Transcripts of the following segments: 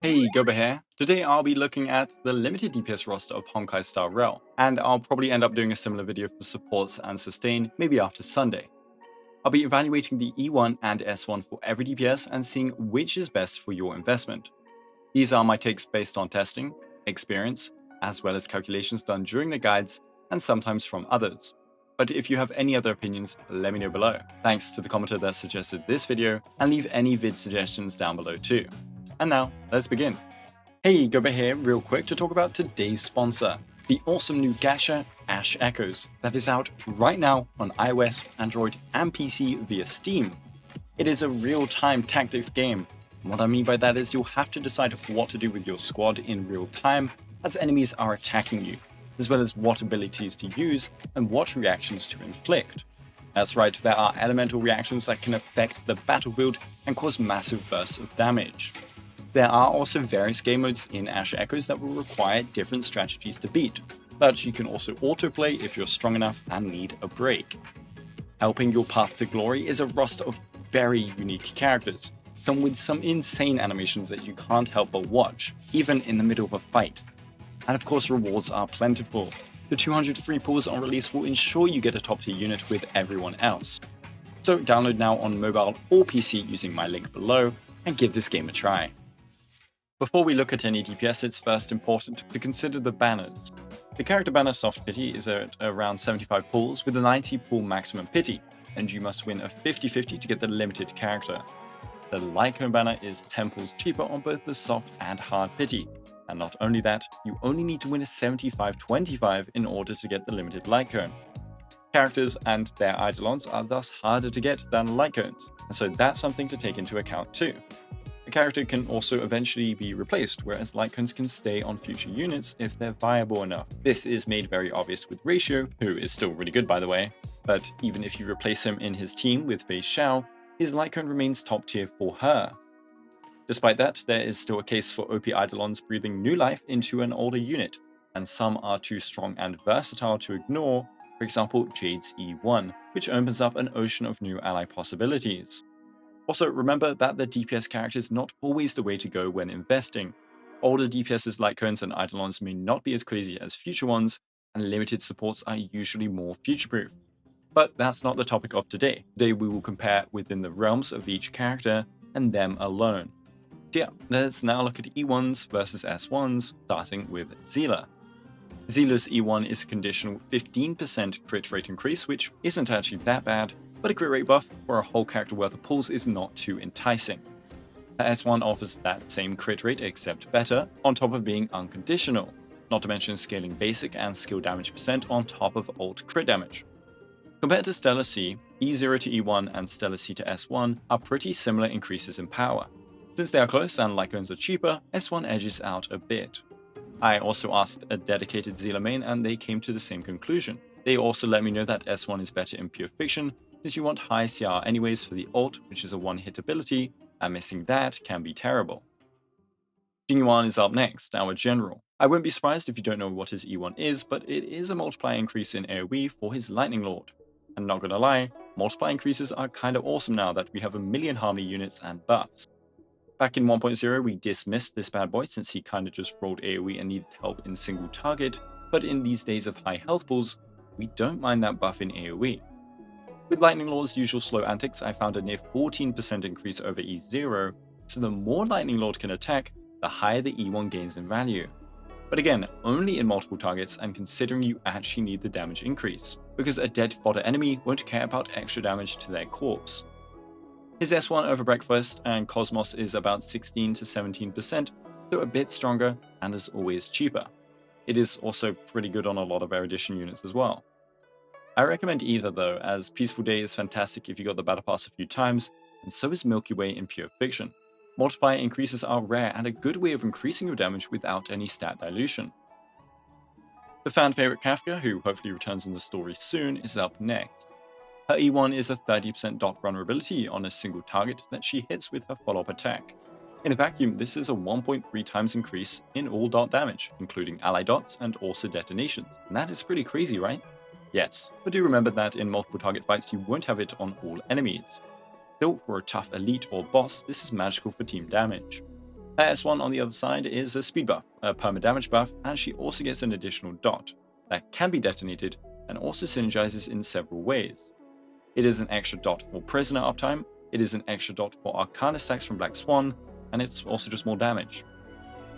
Hey, Guoba here. Today I'll be looking at the limited DPS roster of Honkai Star Rail, and I'll probably end up doing a similar video for supports and sustain, maybe after Sunday. I'll be evaluating the E1 and S1 for every DPS and seeing which is best for your investment. These are my takes based on testing, experience, as well as calculations done during the guides and sometimes from others. But if you have any other opinions, let me know below. Thanks to the commenter that suggested this video, and leave any vid suggestions down below too. And now, let's begin. Hey, Guoba here real quick to talk about today's sponsor, the awesome new gacha Ash Echoes that is out right now on iOS, Android, and PC via Steam. It is a real-time tactics game. What I mean by that is you'll have to decide what to do with your squad in real time as enemies are attacking you, as well as what abilities to use and what reactions to inflict. That's right, there are elemental reactions that can affect the battlefield and cause massive bursts of damage. There are also various game modes in Ash Echoes that will require different strategies to beat, but you can also autoplay if you're strong enough and need a break. Helping your path to glory is a roster of very unique characters, some with some insane animations that you can't help but watch, even in the middle of a fight. And of course, rewards are plentiful. The 200 free pulls on release will ensure you get a top tier unit with everyone else. So download now on mobile or PC using my link below and give this game a try. Before we look at any DPS, it's first important to consider the banners. The character banner Soft Pity is at around 75 pulls with a 90 pull maximum pity, and you must win a 50-50 to get the limited character. The Lycone banner is 10 pulls cheaper on both the soft and hard pity, and not only that, you only need to win a 75-25 in order to get the limited Lycone. Characters and their eidolons are thus harder to get than Lycones, and so that's something to take into account too. A character can also eventually be replaced, whereas Lycones can stay on future units if they're viable enough. This is made very obvious with Feixiao, who is still really good by the way, but even if you replace him in his team with Feixiao, his Lycone remains top tier for her. Despite that, there is still a case for OP Eidolons breathing new life into an older unit, and some are too strong and versatile to ignore, for example Jade's E1, which opens up an ocean of new ally possibilities. Also, remember that the DPS character is not always the way to go when investing. Older DPS's Lycones and Eidolons may not be as crazy as future ones, and limited supports are usually more future-proof. But that's not the topic of today. Today we will compare within the realms of each character, and them alone. So yeah, let's now look at E1s versus S1s, starting with Seele. Seele's E1 is a conditional 15% crit rate increase, which isn't actually that bad, but a crit rate buff for a whole character worth of pulls is not too enticing. The S1 offers that same crit rate except better, on top of being unconditional, not to mention scaling basic and skill damage percent on top of ult crit damage. Compared to Stellar C, E0 to E1 and Stellar C to S1 are pretty similar increases in power. Since they are close and Lycones are cheaper, S1 edges out a bit. I also asked a dedicated Seele main and they came to the same conclusion. They also let me know that S1 is better in pure fiction, since you want high CR anyways for the ult, which is a one-hit ability, and missing that can be terrible. Jing Yuan is up next, our general. I wouldn't be surprised if you don't know what his E1 is, but it is a multiplier increase in AoE for his Lightning Lord. And not gonna lie, multiplier increases are kinda awesome now that we have a million harmony units and buffs. Back in 1.0 we dismissed this bad boy since he kinda just rolled AoE and needed help in single target, but in these days of high health pools, we don't mind that buff in AoE. With Lightning Lord's usual slow antics, I found a near 14% increase over E0, so the more Lightning Lord can attack, the higher the E1 gains in value. But again, only in multiple targets and considering you actually need the damage increase, because a dead fodder enemy won't care about extra damage to their corpse. His S1 over Breakfast and Cosmos is about 16 to 17%, so a bit stronger and as always cheaper. It is also pretty good on a lot of erudition units as well. I recommend either though, as Peaceful Day is fantastic if you got the Battle Pass a few times, and so is Milky Way in pure fiction. Multiplier increases are rare and a good way of increasing your damage without any stat dilution. The fan favorite Kafka, who hopefully returns in the story soon, is up next. Her E1 is a 30% dot vulnerability on a single target that she hits with her follow-up attack. In a vacuum, this is a 1.3 times increase in all dot damage, including ally dots and also detonations. And that is pretty crazy, right? Yes, but do remember that in multiple target fights you won't have it on all enemies. Still, for a tough elite or boss, this is magical for team damage. Her S1 on the other side is a speed buff, a perma damage buff, and she also gets an additional dot that can be detonated and also synergizes in several ways. It is an extra dot for prisoner uptime, it is an extra dot for Arcana stacks from Black Swan, and it's also just more damage.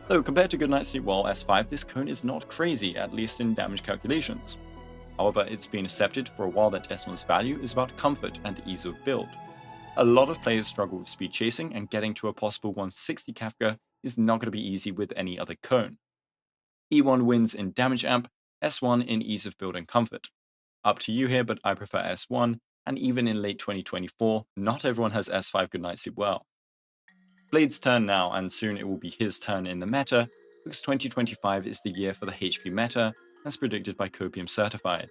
Though compared to Goodnight Sleep Well S5, this cone is not crazy, at least in damage calculations. However, it's been accepted for a while that S1's value is about comfort and ease of build. A lot of players struggle with speed chasing, and getting to a possible 160 Kafka is not going to be easy with any other cone. E1 wins in damage amp, S1 in ease of build and comfort. Up to you here, but I prefer S1, and even in late 2024, not everyone has S5 Goodnight Sleep Well. Blade's turn now, and soon it will be his turn in the meta, because 2025 is the year for the HP meta, as predicted by Copium Certified.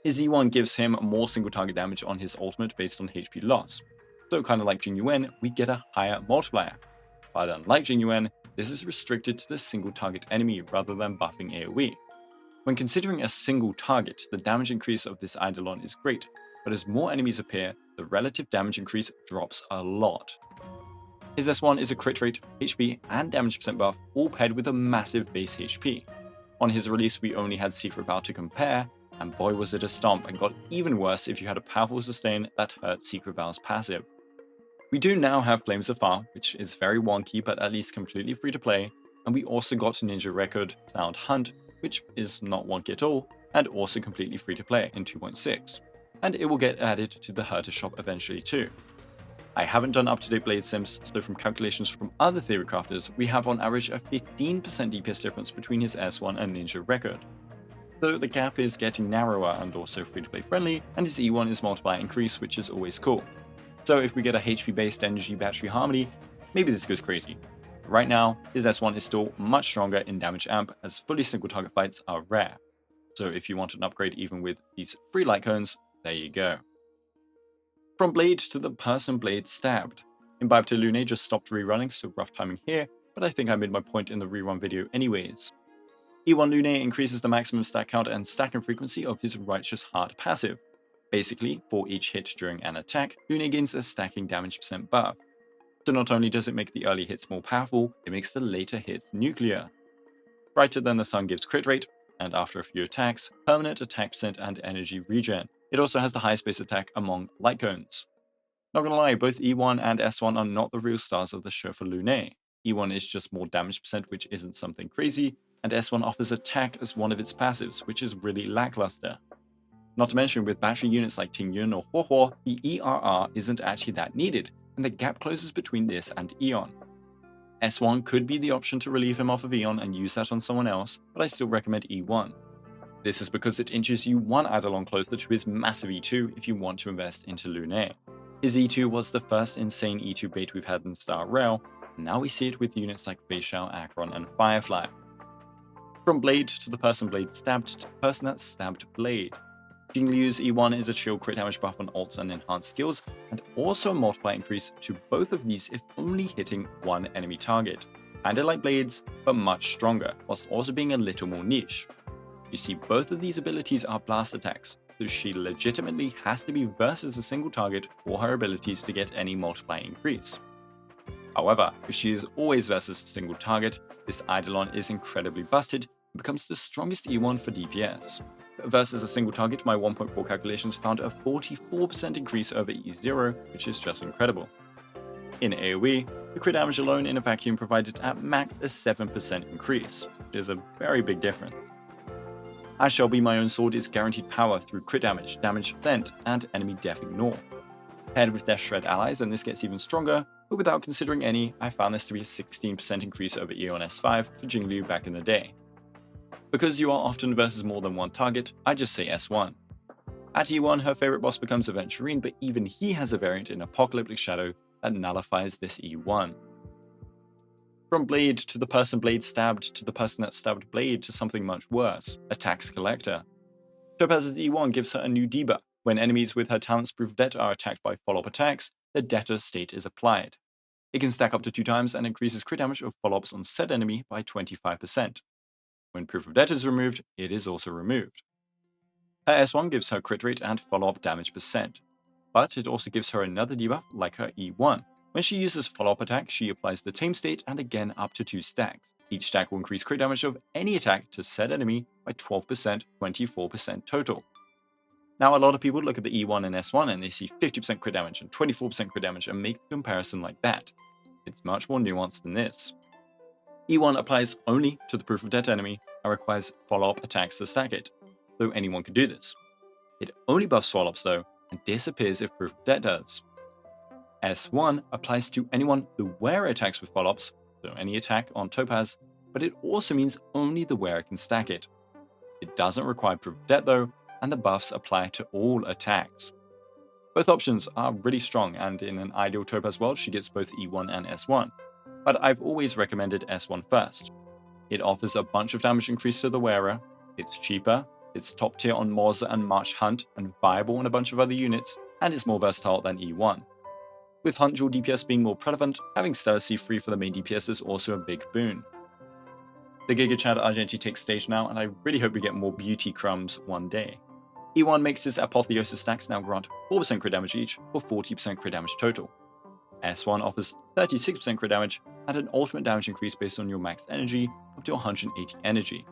His E1 gives him more single target damage on his ultimate based on HP loss. So kinda like Jing Yuan, we get a higher multiplier. But unlike Jing Yuan, this is restricted to the single target enemy rather than buffing AoE. When considering a single target, the damage increase of this Eidolon is great, but as more enemies appear, the relative damage increase drops a lot. His S1 is a crit rate, HP, and damage percent buff, all paired with a massive base HP. On his release, we only had Secret Vow to compare, and boy was it a stomp, and got even worse if you had a powerful sustain that hurt Secret Vow's passive. We do now have Flames of Fire, which is very wonky but at least completely free to play, and we also got Ninja Record, Sound Hunt, which is not wonky at all, and also completely free to play in 2.6. And it will get added to the Herta shop eventually too. I haven't done up-to-date blade sims, so from calculations from other theory crafters, we have on average a 15% DPS difference between his S1 and Ninja Record. So the gap is getting narrower and also free-to-play friendly, and his E1 is multiplier increase, which is always cool. So if we get a HP-based energy battery harmony, maybe this goes crazy. But right now, his S1 is still much stronger in damage amp, as fully single target fights are rare. So if you want an upgrade even with these free light cones, there you go. From Blade to the person Blade stabbed. Imbibitor Lunae just stopped rerunning, so rough timing here, but I think I made my point in the rerun video anyways. E1 Lunae increases the maximum stack count and stacking frequency of his Righteous Heart passive. Basically, for each hit during an attack, Lunae gains a stacking damage percent buff. So not only does it make the early hits more powerful, it makes the later hits nuclear. Brighter Than the Sun gives crit rate, and after a few attacks, permanent attack percent and energy regen. It also has the highest base attack among light cones. Not gonna lie, both E1 and S1 are not the real stars of the show for Lunae. E1 is just more damage percent, which isn't something crazy, and S1 offers attack as one of its passives, which is really lackluster. Not to mention, with battery units like Tingyun or Huohuo, the ERR isn't actually that needed, and the gap closes between this and Eon. S1 could be the option to relieve him off of Eon and use that on someone else, but I still recommend E1. This is because it inches you one Eidolon closer to his massive E2 if you want to invest into Lunae. His E2 was the first insane E2 bait we've had in Star Rail, and now we see it with units like Feixiao, Acheron, and Firefly. From Blade to the person Blade stabbed to the person that stabbed Blade. Jingliu's E1 is a chill crit damage buff on ults and enhanced skills, and also a multiplier increase to both of these if only hitting one enemy target. Kinda like Blade's, but much stronger, whilst also being a little more niche. You see, both of these abilities are blast attacks, so she legitimately has to be versus a single target for her abilities to get any multiplier increase. However, if she is always versus a single target, this Eidolon is incredibly busted and becomes the strongest E1 for DPS. Versus a single target, my 1.4 calculations found a 44% increase over E0, which is just incredible. In AoE, the crit damage alone in a vacuum provided at max a 7% increase, which is a very big difference. I Shall Be My Own Sword is guaranteed power through crit damage, damage percent, and enemy def ignore. Paired with Death Shred allies, and this gets even stronger, but without considering any, I found this to be a 16% increase over Eon S5 for Jingliu back in the day. Because you are often versus more than one target, I just say S1. At E1, her favorite boss becomes Aventurine, but even he has a variant in Apocalyptic Shadow that nullifies this E1. From Blade to the person Blade stabbed to the person that stabbed Blade to something much worse, a tax collector. Topaz's E1 gives her a new debuff. When enemies with her talent's proof debt are attacked by follow-up attacks, the debtor state is applied. It can stack up to 2 times and increases crit damage of follow-ups on said enemy by 25%. When proof of debt is removed, it is also removed. Her S1 gives her crit rate and follow-up damage percent, but it also gives her another debuff like her E1, When she uses follow-up attack, she applies the tame state and again up to 2 stacks. Each stack will increase crit damage of any attack to said enemy by 12%, 24% total. Now, a lot of people look at the E1 and S1 and they see 50% crit damage and 24% crit damage and make the comparison like that. It's much more nuanced than this. E1 applies only to the proof of dead enemy and requires follow-up attacks to stack it, though anyone can do this. It only buffs follow-ups though, and disappears if proof of dead does. S1 applies to anyone the wearer attacks with follow-ups, so any attack on Topaz, but it also means only the wearer can stack it. It doesn't require proof of death though, and the buffs apply to all attacks. Both options are really strong, and in an ideal Topaz world she gets both E1 and S1, but I've always recommended S1 first. It offers a bunch of damage increase to the wearer, it's cheaper, it's top tier on Morza and March Hunt, and viable on a bunch of other units, and it's more versatile than E1. With Hunt dual DPS being more prevalent, having Stellar C free for the main DPS is also a big boon. The Giga Chad Argenti takes stage now, and I really hope we get more beauty crumbs one day. E1 makes his Apotheosis stacks now grant 4% crit damage each for 40% crit damage total. S1 offers 36% crit damage and an ultimate damage increase based on your max energy up to 180 energy.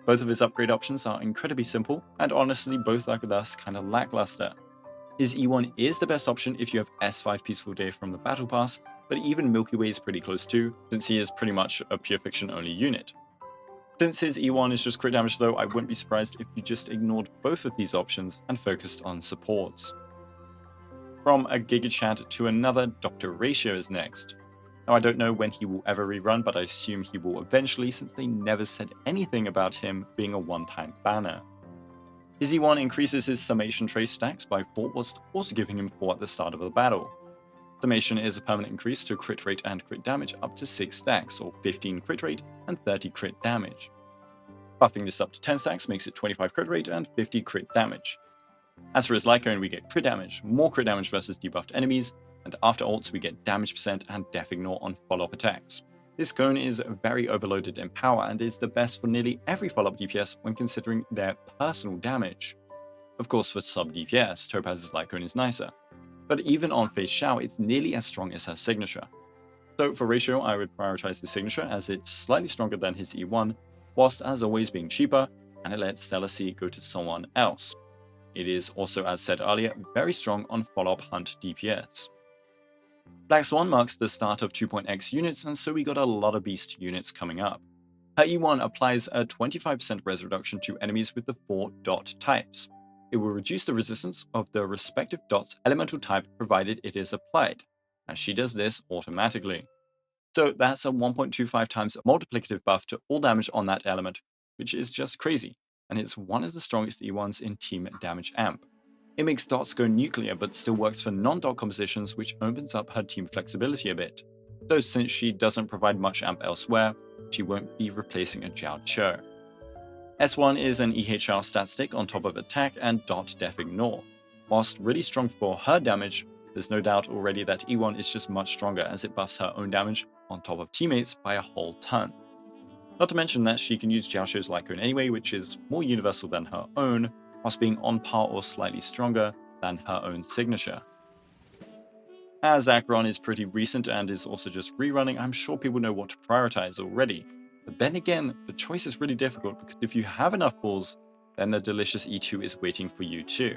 Both of his upgrade options are incredibly simple, and honestly both are thus kinda lackluster. His E1 is the best option if you have S5 Peaceful Day from the Battle Pass, but even Milky Way is pretty close too, since he is pretty much a pure fiction only unit. Since his E1 is just crit damage though, I wouldn't be surprised if you just ignored both of these options and focused on supports. From a Giga Chad to another, Dr. Ratio is next. Now I don't know when he will ever rerun, but I assume he will eventually since they never said anything about him being a one-time banner. His E1 increases his Summation Trace stacks by 4 whilst also giving him 4 at the start of the battle. Summation is a permanent increase to crit rate and crit damage up to 6 stacks, or 15 crit rate and 30 crit damage. Buffing this up to 10 stacks makes it 25 crit rate and 50 crit damage. As for his Lycone, we get crit damage, more crit damage versus debuffed enemies, and after ults we get damage percent and def ignore on follow-up attacks. This cone is very overloaded in power and is the best for nearly every follow-up DPS when considering their personal damage. Of course, for sub DPS, Topaz's Lycone is nicer, but even on Feixiao it's nearly as strong as her signature. So for Ratio, I would prioritize his signature as it's slightly stronger than his E1, whilst as always being cheaper, and it lets Stellar C go to someone else. It is also, as said earlier, very strong on follow-up Hunt DPS. Black Swan marks the start of 2.x units, and so we got a lot of beast units coming up. Her E1 applies a 25% res reduction to enemies with the 4 dot types. It will reduce the resistance of the respective dot's elemental type provided it is applied, as she does this automatically. So that's a 1.25 times multiplicative buff to all damage on that element, which is just crazy, and it's one of the strongest E1s in Team Damage Amp. It makes dots go nuclear but still works for non-dot compositions, which opens up her team flexibility a bit. Though since she doesn't provide much amp elsewhere, she won't be replacing a Jiao Cho. S1 is an EHR stat stick on top of attack and dot def ignore. Whilst really strong for her damage, there's no doubt already that E1 is just much stronger as it buffs her own damage on top of teammates by a whole ton. Not to mention that she can use Jiao Cho's Lycone anyway, which is more universal than her own, whilst being on par or slightly stronger than her own signature. As Acheron is pretty recent and is also just rerunning, I'm sure people know what to prioritize already. But then again, the choice is really difficult because if you have enough balls, then the delicious E2 is waiting for you too.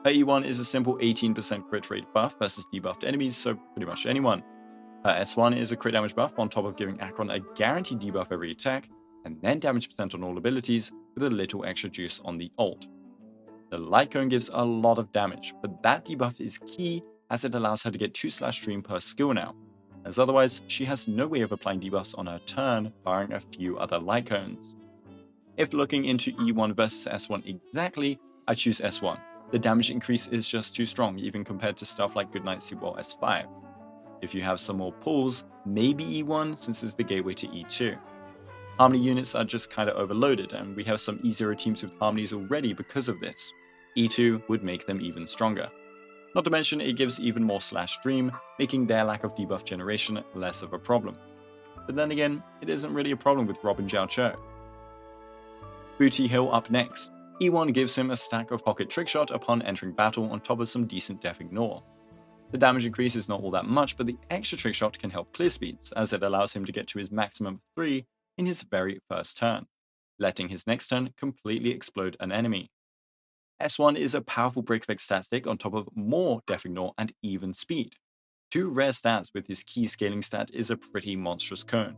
Her E1 is a simple 18% crit rate buff versus debuffed enemies, so pretty much anyone. Her S1 is a crit damage buff on top of giving Acheron a guaranteed debuff every attack, and then damage percent on all abilities with a little extra juice on the ult. The Lycone gives a lot of damage, but that debuff is key as it allows her to get 2/stream per skill now, as otherwise she has no way of applying debuffs on her turn, barring a few other Lycones. If looking into E1 versus S1 exactly, I choose S1. The damage increase is just too strong, even compared to stuff like Goodnight Seawall S5. If you have some more pulls, maybe E1 since it's the gateway to E2. Harmony units are just kinda overloaded, and we have some E0 teams with harmonies already because of this. E2 would make them even stronger. Not to mention it gives even more /stream, making their lack of debuff generation less of a problem. But then again, it isn't really a problem with Rob and Jiao Cho. Boothill up next. E1 gives him a stack of pocket trickshot upon entering battle on top of some decent def ignore. The damage increase is not all that much, but the extra trick shot can help clear speeds, as it allows him to get to his maximum of 3 in his very first turn, letting his next turn completely explode an enemy. S1 is a powerful break effect stat stick on top of more Def Ignore and even speed. 2 rare stats with his key scaling stat is a pretty monstrous cone.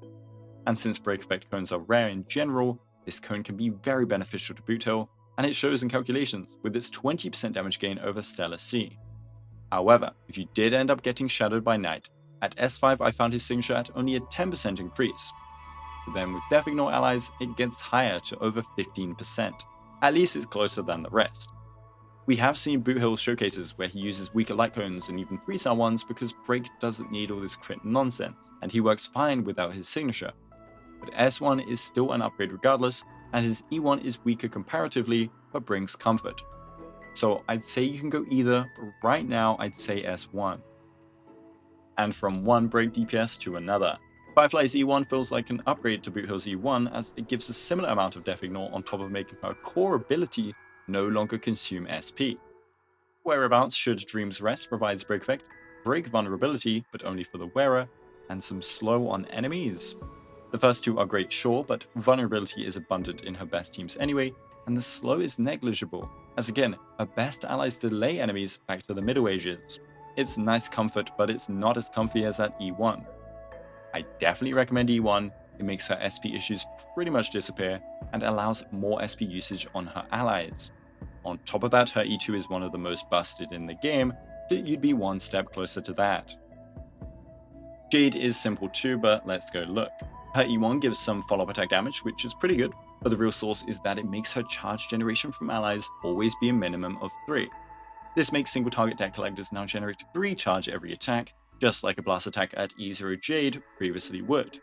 And since break effect cones are rare in general, this cone can be very beneficial to Boothill, and it shows in calculations with its 20% damage gain over Stellar C. However, if you did end up getting shadowed by Night, at S5 I found his signature at only a 10% increase. But then with Def Ignore allies, it gets higher to over 15%. At least it's closer than the rest. We have seen Boothill showcases where he uses weaker light cones and even 3-star ones because Break doesn't need all this crit nonsense, and he works fine without his signature. But S1 is still an upgrade regardless, and his E1 is weaker comparatively, but brings comfort. So I'd say you can go either, but right now I'd say S1. And from one break DPS to another, Firefly's E1 feels like an upgrade to Boothill's E1 as it gives a similar amount of Def Ignore on top of making her core ability no longer consume SP. Whereabouts should Dream's Rest provides break effect, break vulnerability, but only for the wearer, and some slow on enemies. The first two are great, sure, but vulnerability is abundant in her best teams anyway, and the slow is negligible, as again, her best allies delay enemies back to the Middle Ages. It's nice comfort, but it's not as comfy as that E1. I definitely recommend E1, it makes her SP issues pretty much disappear, and allows more SP usage on her allies. On top of that, her E2 is one of the most busted in the game, so you'd be one step closer to that. Jade is simple too, but let's go look. Her E1 gives some follow-up attack damage, which is pretty good, but the real source is that it makes her charge generation from allies always be a minimum of 3. This makes single target deck collectors now generate 3 charge every attack, just like a blast attack at E0 Jade previously would.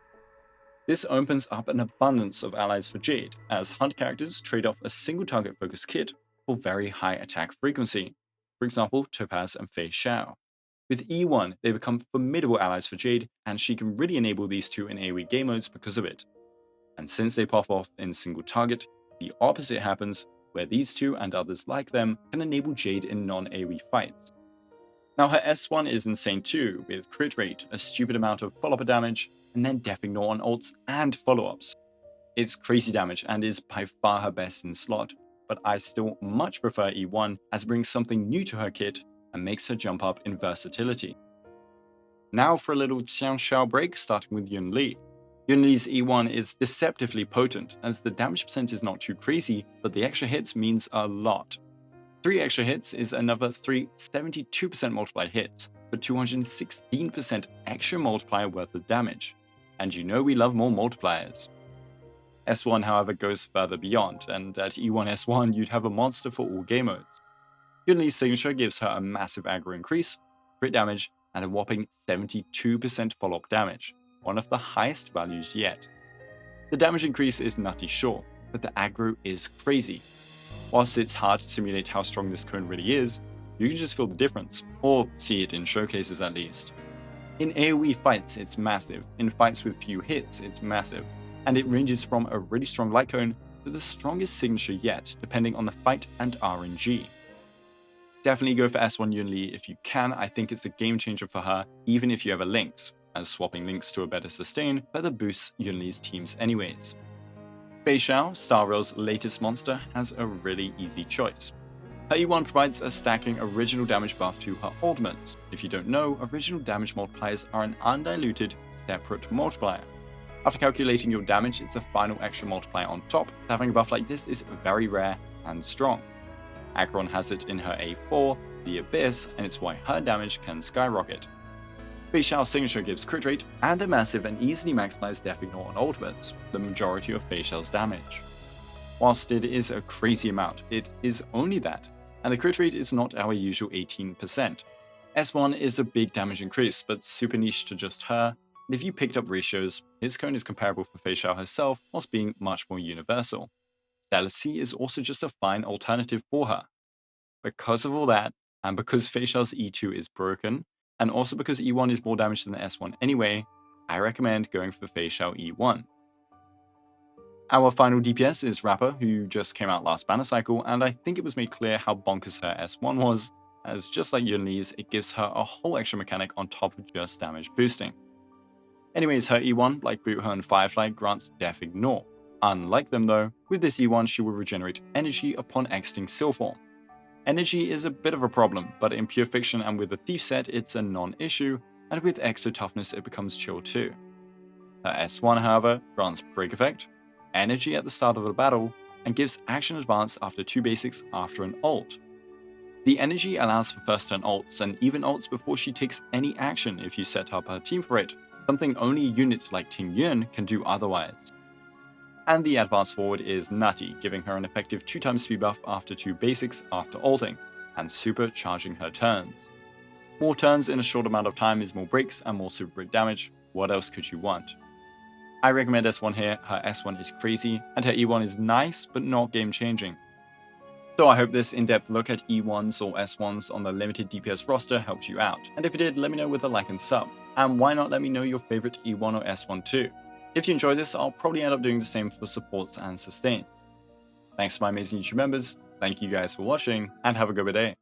This opens up an abundance of allies for Jade, as hunt characters trade off a single target focused kit for very high attack frequency, for example Topaz and Feixiao. With E1, they become formidable allies for Jade, and she can really enable these two in AoE game modes because of it. And since they pop off in single target, the opposite happens, where these two and others like them can enable Jade in non-AoE fights. Now her S1 is insane too, with crit rate, a stupid amount of follow-up damage, and then Def Ignore on ults and follow-ups. It's crazy damage and is by far her best in slot, but I still much prefer E1 as it brings something new to her kit and makes her jump up in versatility. Now for a little Xiao break, starting with Yunli. Yunli's E1 is deceptively potent, as the damage percent is not too crazy, but the extra hits means a lot. 3 extra hits is another 3 72% multiplied hits, for 216% extra multiplier worth of damage. And you know we love more multipliers. S1 however goes further beyond, and at E1 S1 you'd have a monster for all game modes. Yunli's signature gives her a massive aggro increase, crit damage, and a whopping 72% follow-up damage, one of the highest values yet. The damage increase is nutty sure, but the aggro is crazy. Whilst it's hard to simulate how strong this cone really is, you can just feel the difference, or see it in showcases at least. In AoE fights it's massive, in fights with few hits it's massive, and it ranges from a really strong light cone to the strongest signature yet, depending on the fight and RNG. Definitely go for S1 Yunli if you can. I think it's a game changer for her, even if you ever links, as swapping links to a better sustain further boosts Yunli's teams anyways. Feixiao, Star Rail's latest monster, has a really easy choice. Her E1 provides a stacking original damage buff to her ultimates. If you don't know, original damage multipliers are an undiluted, separate multiplier. After calculating your damage, it's a final extra multiplier on top. Having a buff like this is very rare and strong. Acheron has it in her A4, the Abyss, and it's why her damage can skyrocket. Feixiao's signature gives crit rate and a massive and easily maximized Def Ignore on ultimates, the majority of Feixiao's damage. Whilst it is a crazy amount, it is only that, and the crit rate is not our usual 18%. S1 is a big damage increase, but super niche to just her, and if you picked up ratios, his cone is comparable for Feixiao herself whilst being much more universal. Stellar C is also just a fine alternative for her. Because of all that, and because Feixiao's E2 is broken, and also because E1 is more damage than the S1 anyway, I recommend going for Feixiao E1. Our final DPS is Rappa, who just came out last banner cycle, and I think it was made clear how bonkers her S1 was, as just like Yunli's, it gives her a whole extra mechanic on top of just damage boosting. Anyways, her E1, like Boothill and Firefly, grants Death Ignore. Unlike them though, with this E1 she will regenerate energy upon exiting Seal form. Energy is a bit of a problem, but in pure fiction and with the Thief set it's a non-issue, and with extra toughness it becomes chill too. Her S1 however grants Break Effect, energy at the start of the battle, and gives action advance after 2 basics after an ult. The energy allows for first turn ults and even ults before she takes any action if you set up her team for it, something only units like Jing Yuan can do otherwise. And the advance forward is nutty, giving her an effective 2x speed buff after 2 basics after ulting, and supercharging her turns. More turns in a short amount of time is more breaks and more super break damage. What else could you want? I recommend S1 here. Her S1 is crazy, and her E1 is nice, but not game changing. So I hope this in-depth look at E1s or S1s on the limited DPS roster helped you out, and if it did, let me know with a like and sub. And why not let me know your favorite E1 or S1 too? If you enjoy this, I'll probably end up doing the same for supports and sustains. Thanks to my amazing YouTube members, thank you guys for watching, and have a good day.